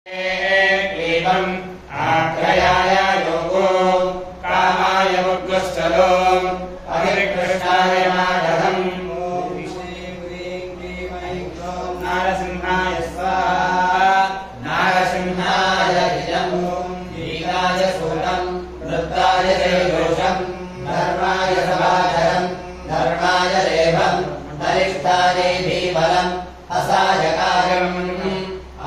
क्लीबम् आख्याय योगो कामाय मुग्गश्चलो अभिकृष्टाय माधवम् नारसिंहाय स्वाहा नारसिंहाय इदम् दीर्घाय सूतम् वृत्ताय तेजोषम् धर्माय सभाधरम् धर्माय देवम् अरिष्टाय धीबलम् असायकारम्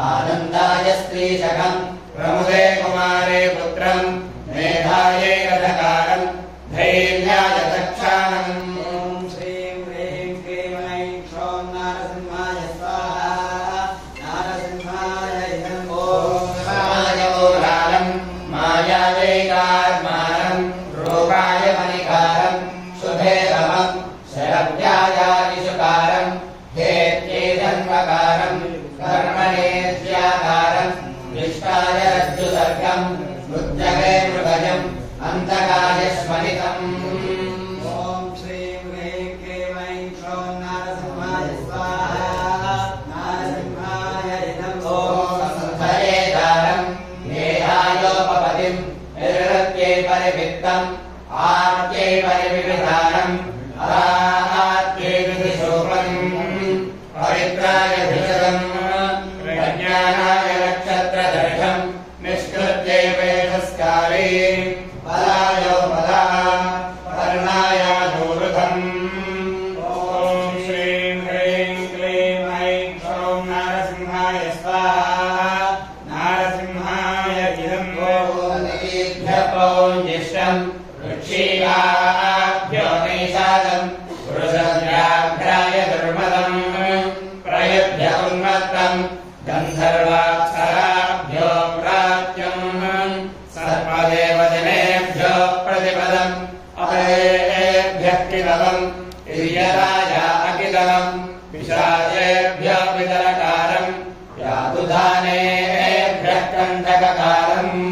आनन्दाय स्त्रीशकम् प्रमुदे कुमारे पुत्रम् मेधायै रथकारम् धैर्याय तक्षाणम् ॐ श्रीं ह्रीं क्लीं ऐं क्षौं नारसिंहाय स्वाहा नारसिंहाय इदम् ॐ मायावोरालम् मायावैकार्माणम् रूपाय मणिकारम् शुभेदमम् शरव्यायादिशुकारम् हेत्येदन्वकारम् कर्मणेत्याकारम् निष्ठाय रज्जुसर्गम् मुद्रगे मृगजम् अन्तकाय स्मरितम् ॐ श्रीं ह्रीं क्लीं ऐं क्षौं नारसिंहाय स्वाहा नारसिंहाय इदम् ॐ संहरेदारम् मेधायोपपतिम् निरृत्यै परिवित्तम् आर्त्यै परिविधानम् अराहात्यै विधिशोभम् पवित्राय भिषदम् प्रज्ञानाय नक्षत्रदर्शम् निष्कृत्यै वेदस्कारे पदायोपदा पर्णाय दूरुधम् ॐ श्रीं ह्रीं क्लीं ऐं क्षौं नारसिंहाय स्वाहा नारसिंहाय इदम् ॐ वृक्षीकाभ्यो नैषादम् वृषव्याघ्राय दुर्मदम् प्रयुध्य उन्मत्तम् गन्धर्वाप्सराभ्यो प्राच्यम् सर्पदेवजनेभ्यो प्रतिपदम् अपेभ्यः किलवम् इर्यराय अकिलवम् पिशाचेभ्यो वितरकारम् यादुधानेभ्यः कण्टककारम्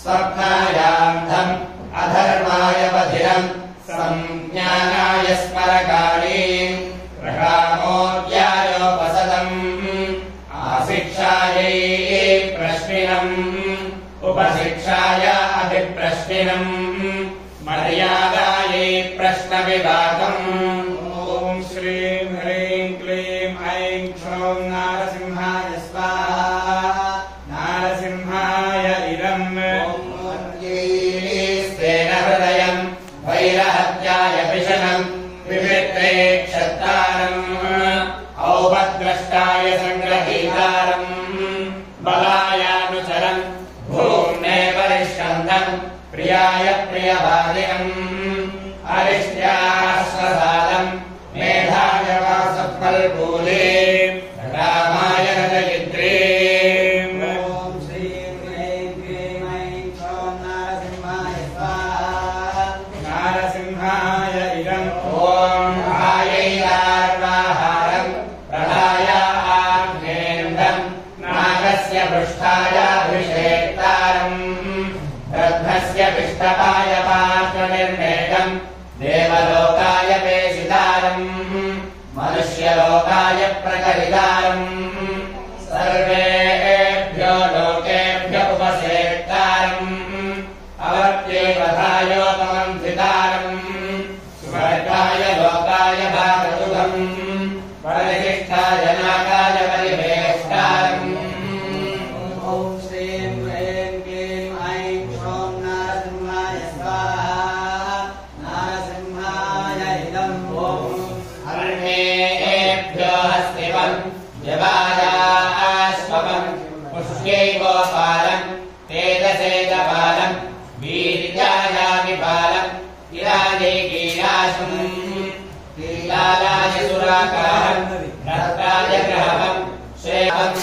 स्वप्नायान्धम् अधर्माय बधिरम् संज्ञानाय स्मरकारीम् प्रकामोद्यायोपसदम् आशिक्षायै प्रश्निनम् उपशिक्षाय अभिप्रश्निनम् मर्यादायै प्रश्नविभागम् ॐ श्रीं ह्रीं क्लीं ऐं क्षौं नारसिंहाय स्वाहा नारसिंहाय इदम् स्तेन हृदयम् वैरहत्याय पिशनम् विवृत्ते क्षत्तारम् औपद्रष्टाय सङ्ग्रहीतारम् बलायानुचरम् भूम्ने परिष्कन्दम् प्रियाय प्रियवादिनम् अरिष्ट्याश्वसादम् मेधाय वासफल्गूले रामाय रजयित्रे नारसिंहाय इदम् ॐ आयैरार्वाहारम् प्रदाय आग्नेन्दम् नागस्य पृष्ठायाभिषेक्तारम् रत्नस्य पिष्टपाय पात्रनिर्मेकम् देवलोकाय पेशितारम् मनुष्यलोकाय प्रकरितारम् सर्वेभ्यो लोकेभ्य उपसेक्तारम् अवर्त्यैवधायोपमन्त्रितारम् स्वर्गाय लोकाय भागतुकम् परिशिष्टाय नागाय परिवेष्टारम् ॐ श्रीं ह्रीं क्लीं ऐं क्षौं नारसिंहाय स्वाहा नारसिंहाय इदम् ॐ हर्षेभ्यो हस्तिवम् जवायाश्वपम् पुष्यैवोपालम् तेजसेजपालम् वीर्यायाविपालम् इरानीकीलाशम् कीलालाय सुराकारम् रक्ताय ग्रहम् श्रेयम्